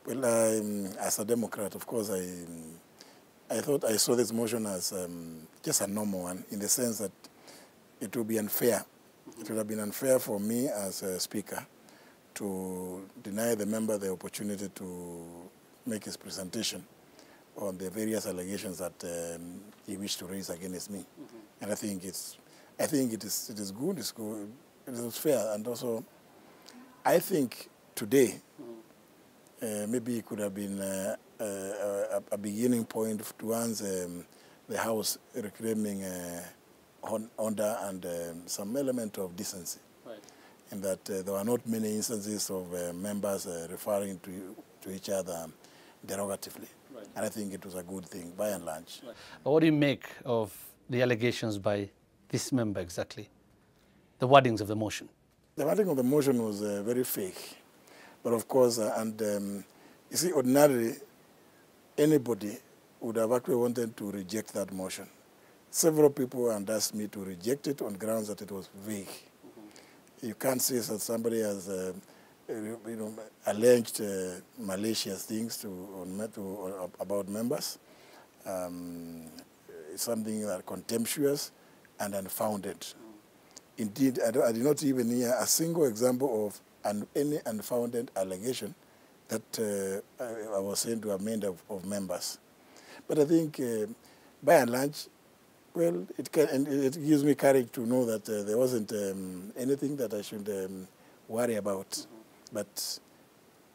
Well, as a Democrat, of course, I thought I saw this motion as just a normal one, in the sense that it would be unfair. It would have been unfair for me as a speaker to deny the member the opportunity to make his presentation on the various allegations that he wished to raise against me. And I think it is good. It is fair, and also I think today maybe it could have been a beginning point towards the House reclaiming order and some element of decency. Right. And that there were not many instances of members referring to each other derogatively. Right. And I think it was a good thing, by and large. Right. What do you make of the allegations by this member exactly? The wordings of the motion? The wording of the motion was very fake. But of course, you see, ordinarily, anybody would have actually wanted to reject that motion. Several people had asked me to reject it on grounds that it was vague. You can't say that somebody has alleged malicious things about members. It's something that contemptuous and unfounded. Indeed, I did not even hear a single example of any unfounded allegation that I was saying to have made of members. But I think, by and large, well, it gives me courage to know that there wasn't anything that I should worry about. But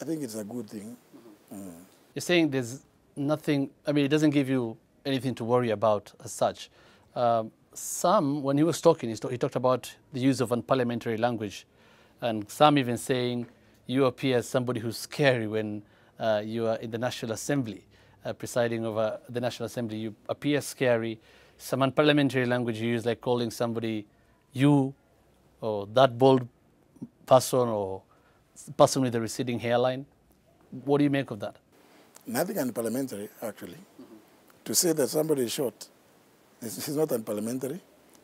I think it's a good thing. You're saying there's nothing, I mean, it doesn't give you anything to worry about as such. When he was talking, he talked about the use of unparliamentary language, and some even saying you appear as somebody who's scary when you are in the National Assembly, presiding over the National Assembly. You appear scary. Some unparliamentary language you use, like calling somebody you, or that bald person, or person with a receding hairline. What do you make of that? Nothing unparliamentary, actually. To say that somebody is short, this is not unparliamentary.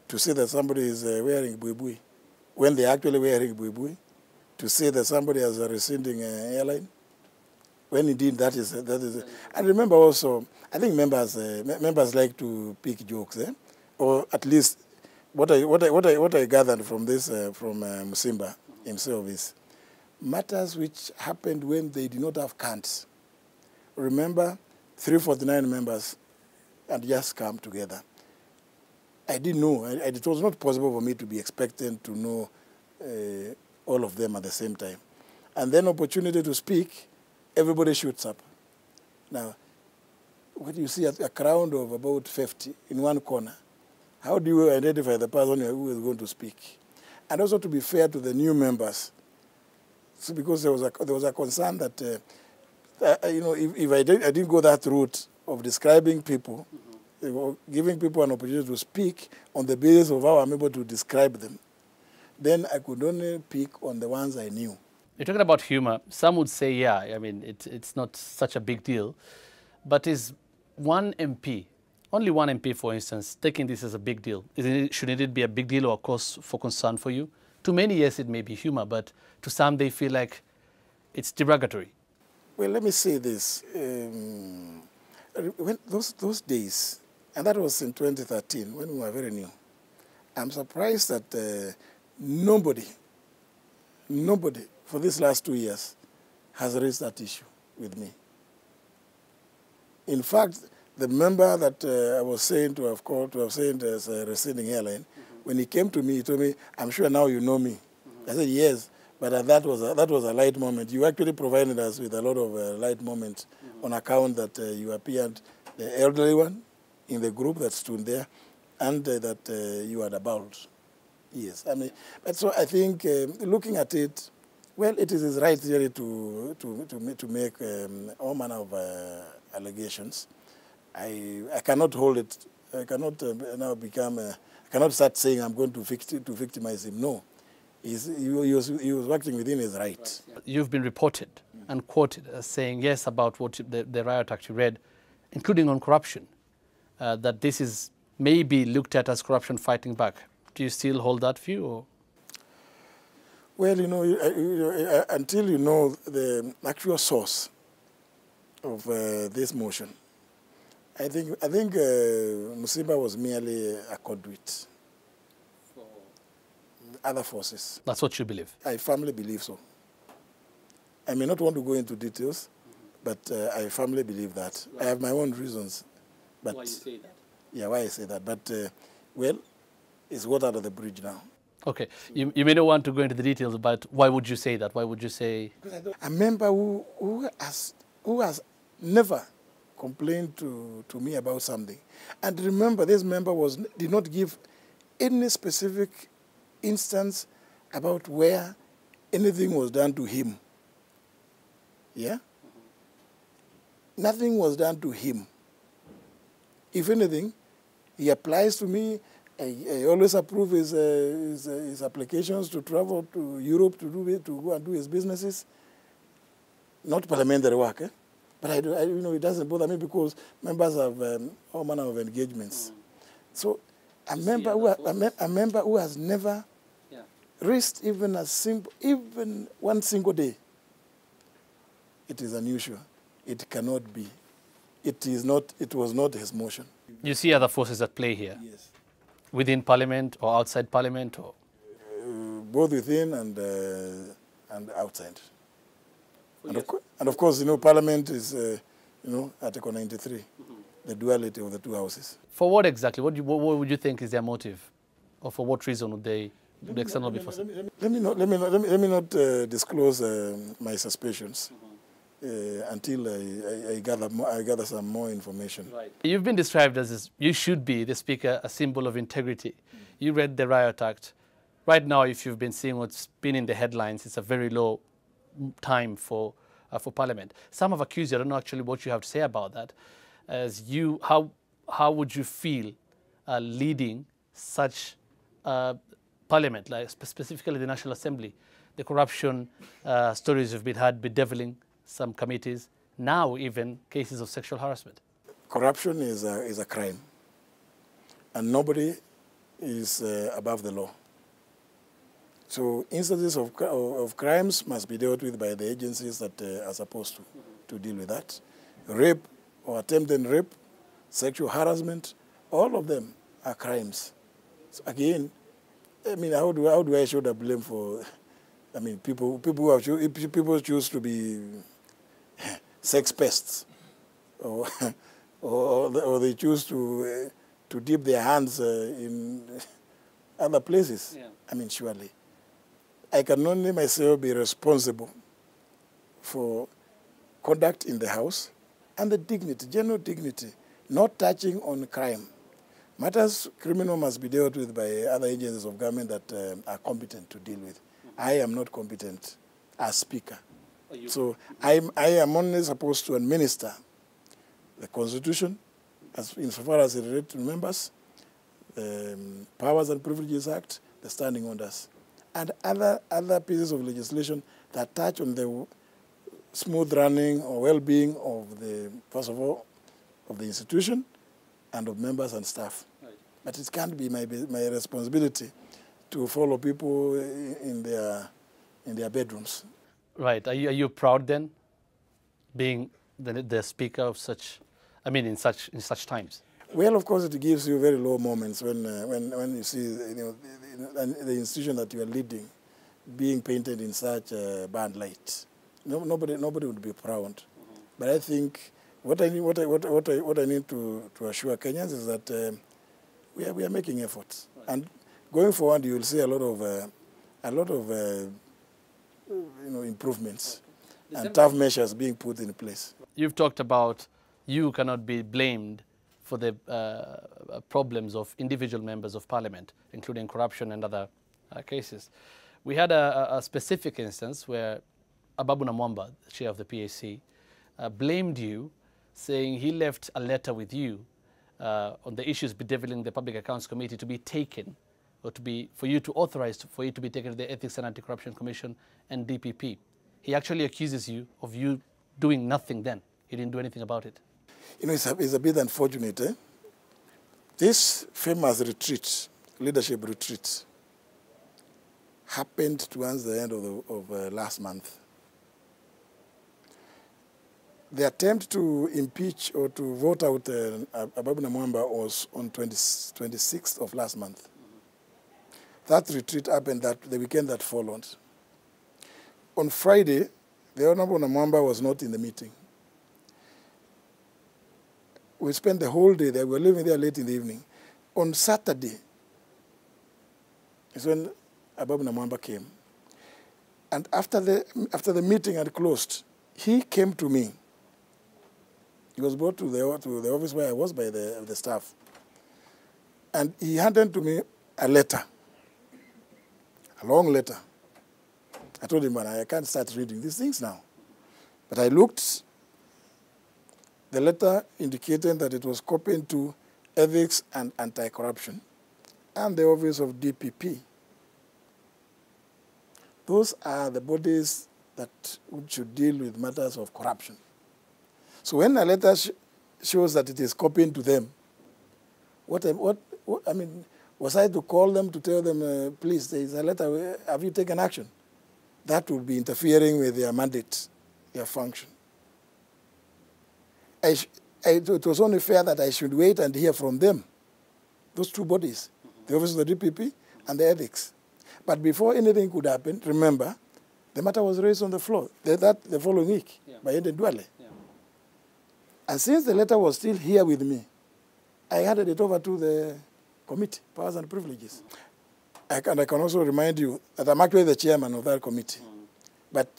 To say that somebody is wearing buibui, when they're actually wearing buibui. To say that somebody has a receding hairline, when indeed that is. And remember also, I think members like to pick jokes, or at least what I gathered from this from Musimba himself is matters which happened when they did not have cants. Remember, 349 members had just come together. I didn't know. It was not possible for me to be expecting to know all of them at the same time. And then opportunity to speak, everybody shoots up. Now, when you see a crowd of about 50 in one corner, how do you identify the person who is going to speak? And also to be fair to the new members, so because there was a concern that, if I didn't go that route of describing people, giving people an opportunity to speak on the basis of how I'm able to describe them, then I could only pick on the ones I knew. You're talking about humor. Some would say, yeah, I mean, it's not such a big deal. But is one MP, only one MP, for instance, taking this as a big deal? Shouldn't it be a big deal or a cause for concern for you? To many, yes, it may be humor, but to some, they feel like it's derogatory. Well, let me say this. When those days, and that was in 2013, when we were very new, I'm surprised that nobody for these last 2 years has raised that issue with me. In fact, the member that I was saying to have called, to have said as a receding hairline, when he came to me, he told me, "I'm sure now you know me." I said, "Yes, but that was a light moment. You actually provided us with a lot of light moments on account that you appeared the elderly one in the group that stood there, and that you had a bald." Yes, I mean, but so I think looking at it, well, it is his right really to make all manner of allegations. I cannot hold it. I cannot now become. I cannot start saying I'm going to victimize him. No, he was acting within his right. You've been reported and quoted as saying yes about what the riot act you read, including on corruption, that this is maybe looked at as corruption fighting back. Do you still hold that view? Or? Well, until you know the actual source of this motion. I think Musimba was merely a conduit. For other forces. That's what you believe? I firmly believe so. I may not want to go into details, but I firmly believe that. Right. I have my own reasons. But, why you say that? Yeah, why I say that. But, well, it's water under the bridge now. Okay. You may not want to go into the details, but why would you say that? Why would you say? A member who has never complained to me about something. And remember, this member did not give any specific instance about where anything was done to him. Yeah? Nothing was done to him. If anything, he applies to me. I always approve his applications to travel to Europe to go and do his businesses. Not parliamentary work, eh? But it doesn't bother me because members have all manner of engagements. So a member who has never raised even one single day, it is unusual. It cannot be. It was not his motion. You see other forces at play here? Yes. Within Parliament or outside Parliament? Or? Both within and outside. And of course, Parliament is, Article 93, the duality of the two houses. For what exactly? What would you think is their motive? Or for what reason would the external be forced? Let me not disclose my suspicions until I gather some more information. Right. You've been described as, you should be, the Speaker, a symbol of integrity. You read the Riot Act. Right now, if you've been seeing what's been in the headlines, it's a very low time for Parliament. Some have accused you, I don't know actually what you have to say about that, as you, how would you feel leading such Parliament, like specifically the National Assembly? The corruption stories have been had, bedeviling some committees, now even cases of sexual harassment. Corruption is a crime, and nobody is above the law. So instances of crimes must be dealt with by the agencies that are supposed to deal with that. Rape or attempted rape, sexual harassment, all of them are crimes. So again, I mean, how do I shoulder blame for? I mean, people choose to be sex pests, or they choose to dip their hands in other places. Yeah. I mean, surely. I can only myself be responsible for conduct in the House and the dignity, general dignity, not touching on crime. Matters criminal must be dealt with by other agencies of government that are competent to deal with. I am not competent as Speaker. So I am only supposed to administer the Constitution, insofar as it relates to members, the Powers and Privileges Act, the Standing Orders, and other pieces of legislation that touch on the smooth running or well-being of first of all, of the institution and of members and staff. Right. But it can't be my responsibility to follow people in their bedrooms. Right. Are you proud then, being the Speaker of such, I mean, in such times? Well, of course, it gives you very low moments when you see the institution that you are leading being painted in such bad light. Nobody would be proud. Mm-hmm. But I think what I need to assure Kenyans is that we are making efforts, right. And going forward, you will see a lot of improvements and tough measures being put in place. You've talked about you cannot be blamed for the problems of individual members of Parliament, including corruption and other cases. We had a specific instance where Ababu Namwamba, the chair of the PAC, blamed you, saying he left a letter with you on the issues bedeviling the Public Accounts Committee to be taken, or for you to authorize for it to be taken to the Ethics and Anti-Corruption Commission and DPP. He actually accuses you of you doing nothing then. He didn't do anything about it. It's a bit unfortunate. Eh? This famous retreat, leadership retreat, happened towards the end of last month. The attempt to impeach or to vote out Ababu Namwamba was on 26th of last month. That retreat happened the weekend that followed. On Friday, the Honorable Namwamba was not in the meeting. We spent the whole day there. We were leaving there late in the evening. On Saturday is when Ababu Namwamba came. And after the meeting had closed, he came to me. He was brought to the office where I was by the staff. And he handed to me a letter, a long letter. I told him, I can't start reading these things now. But I looked. The letter indicated that it was copied to Ethics and Anti-Corruption and the Office of DPP. Those are the bodies that should deal with matters of corruption. So when a letter shows that it is copied to them, I mean, was I to call them to tell them, please, there is a letter, have you taken action? That would be interfering with their mandate, their function. It was only fair that I should wait and hear from them, those two bodies, the Office of the DPP and the Ethics. But before anything could happen, remember, the matter was raised on the floor, the following week, by Eden Dwale. Yeah. And since the letter was still here with me, I handed it over to the committee, Powers and Privileges. I can also remind you that I'm actually the chairman of that committee. But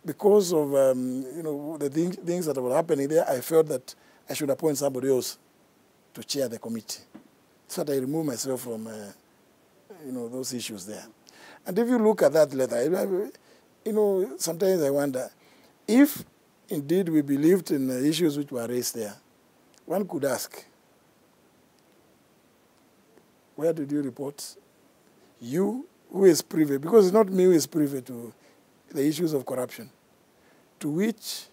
because of the things that were happening there, I felt that I should appoint somebody else to chair the committee. So that I remove myself from those issues there. And if you look at that letter, sometimes I wonder, if indeed we believed in the issues which were raised there, one could ask, where did you report? You, who is privy, because it's not me who is privy to the issues of corruption, to which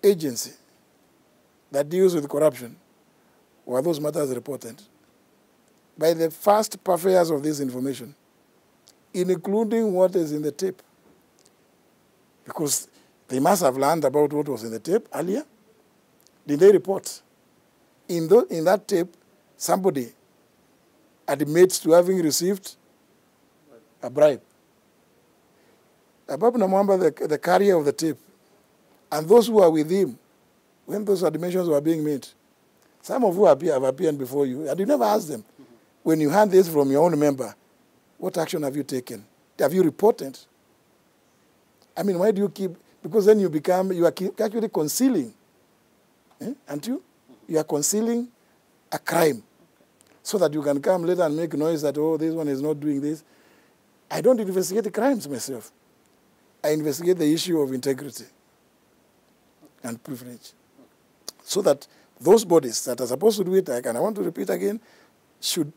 agency that deals with corruption were those matters reported? By the first purveyors of this information, including what is in the tape. Because they must have learned about what was in the tape earlier. Did they report? In that tape, somebody admits to having received a bribe. Ababu Namwamba, the carrier of the tape, and those who are with him, when those admissions were being made, some of who have appeared before you, and you never ask them, when you hand this from your own member, what action have you taken? Have you reported? I mean, why do you keep, because then you are actually concealing, aren't you? You are concealing a crime so that you can come later and make noise that, oh, this one is not doing this. I don't investigate the crimes myself. I investigate the issue of integrity and privilege. So that those bodies that are supposed to do it, and I want to repeat again, should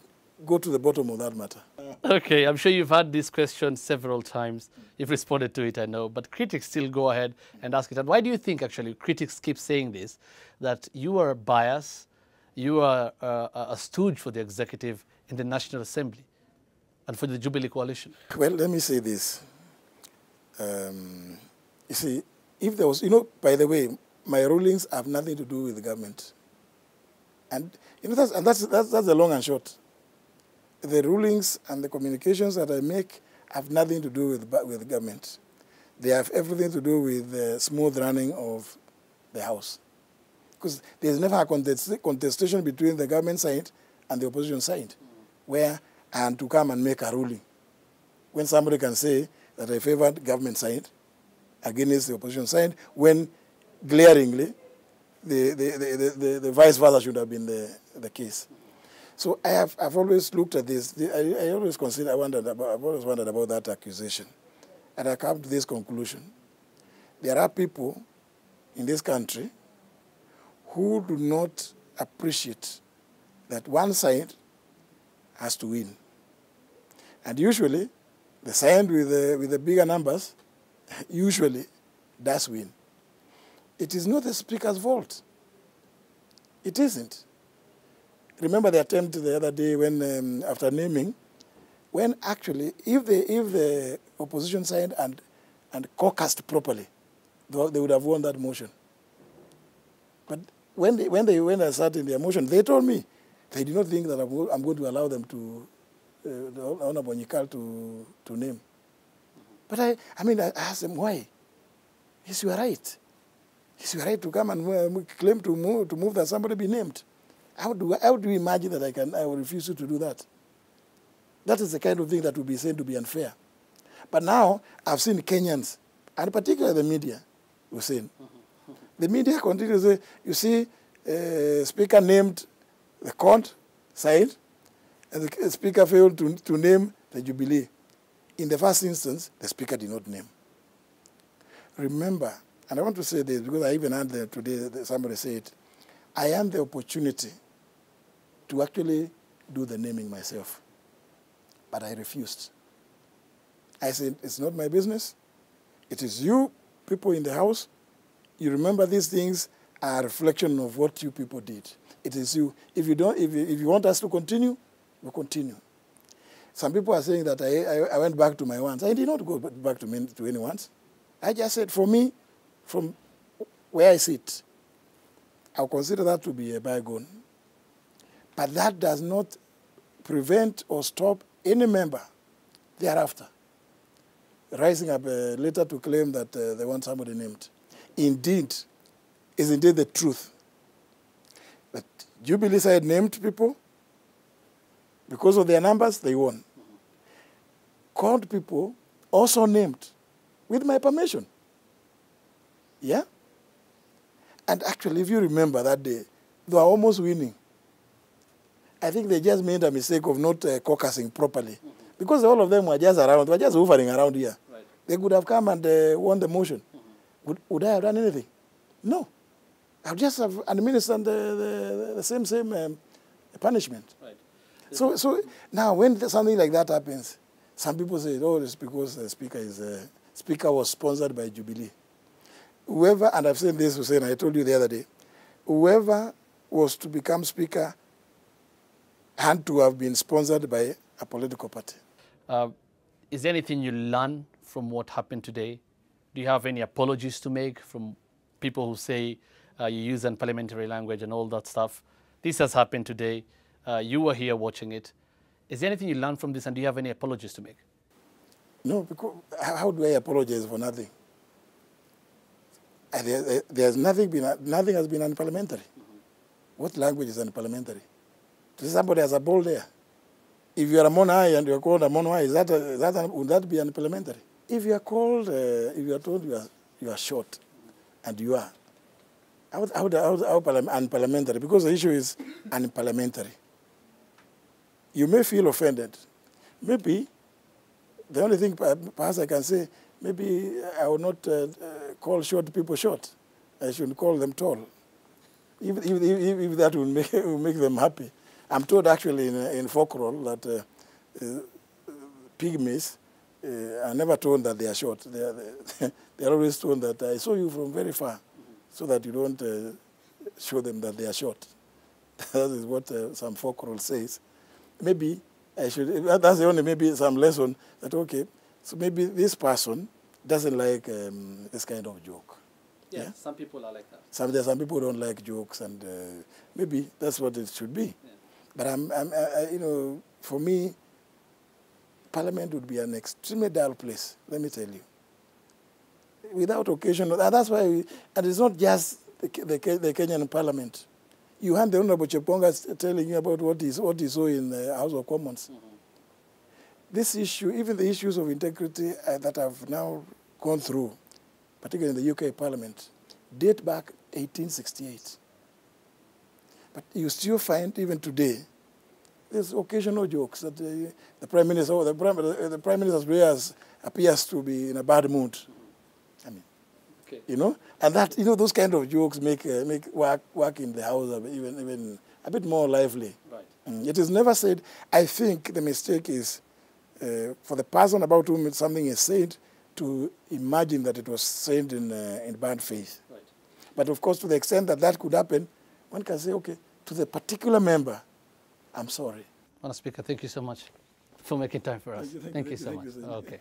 go to the bottom of that matter. Okay, I'm sure you've had this question several times. You've responded to it, I know. But critics still go ahead and ask it. And why do you think, actually, critics keep saying this, that you are biased, you are a stooge for the executive in the National Assembly and for the Jubilee Coalition? Well, let me say this. You see, if there was, by the way, my rulings have nothing to do with the government. And that's the long and short. The rulings and the communications that I make have nothing to do with the government. They have everything to do with the smooth running of the House. Because there's never a contestation between the government side and the opposition side, where I am to come and make a ruling. When somebody can say that I favored government side against the opposition side, when glaringly the vice versa should have been the case. So I've always looked at this. I always I've always wondered about that accusation. And I come to this conclusion. There are people in this country who do not appreciate that one side has to win. And usually, the side with the bigger numbers usually does win. It is not the speaker's fault. It isn't. Remember the attempt the other day when, after naming, when actually, if the opposition side and caucused properly, they would have won that motion. But when I sat in their motion, they told me they did not think that I'm going to allow them to, the Honorable Nyikal to name. But I asked them, why? Yes, you are right. Yes, you are right to come and claim to move that somebody be named. How do you imagine that I will refuse you to do that? That is the kind of thing that will be said to be unfair. But now I've seen Kenyans, and particularly the media, Hussein. The media continue to say, you see, Speaker named the court side, and the Speaker failed to name the Jubilee. In the first instance, the Speaker did not name. Remember, and I want to say this because I even heard today somebody say it, I had the opportunity to actually do the naming myself, but I refused. I said, it's not my business. It is you people in the House. You remember these things are a reflection of what you people did. It is you. If you want us to continue, we'll continue. Some people are saying that I went back to my ones. I did not go back to anyone's. I just said, for me, from where I sit, I'll consider that to be a bygone. But that does not prevent or stop any member thereafter rising up later to claim that they want somebody named. Indeed, is indeed the truth that Jubilee side named people. Because of their numbers, they won. Called people also named with my permission. Yeah? And actually, if you remember that day, they were almost winning. I think they just made a mistake of not caucusing properly. Because all of them were just around, were just hovering around here. Right. They could have come and won the motion. Would I have done anything? No. I would just have administered the same punishment. Right. So now when something like that happens, some people say, oh, it's because the speaker was sponsored by Jubilee. Whoever, and I've said this, Hussein, I told you the other day, whoever was to become speaker had to have been sponsored by a political party. Is there anything you learn from what happened today? Do you have any apologies to make from people who say you use unparliamentary language and all that stuff? This has happened today. You were here watching it. Is there anything you learned from this, and do you have any apologies to make? No, because how do I apologize for nothing? There's nothing has been unparliamentary. What language is unparliamentary? Somebody has a ball there. If you are a Monai and you are called a Monai, would that be unparliamentary? If you are called, if you are told you are short, and you are, how unparliamentary? Because the issue is unparliamentary. You may feel offended. Maybe the only thing perhaps I can say, maybe I will not call short people short. I should call them tall. If that will make them happy. I'm told actually in folklore that pygmies are never told that they are short. They are always told that I saw you from very far, so that you don't show them that they are short. That is what some folklore says. Maybe I should, that's the only maybe some lesson that, okay, so maybe this person doesn't like this kind of joke. Yeah, some people are like that. Some people don't like jokes, and maybe that's what it should be. Yeah. But you know, for me, Parliament would be an extremely dull place. Let me tell you. Without occasion, and that's why, and it's not just the Kenyan Parliament. You had the Honorable Cheponga telling you about what he saw in the House of Commons. This issue, even the issues of integrity that have now gone through, particularly in the UK Parliament, date back 1868. But you still find, even today, there's occasional jokes that the Prime Minister or the Prime Minister's appears to be in a bad mood. I mean, okay. You know, and that, you know, those kind of jokes make work in the House even a bit more lively. Right. It is never said. I think the mistake is for the person about whom something is said to imagine that it was said in bad faith. Right. But of course, to the extent that that could happen, one can say, okay, to the particular member, I'm sorry. Honourable Speaker, thank you so much for making time for us. Thank you so much. Okay.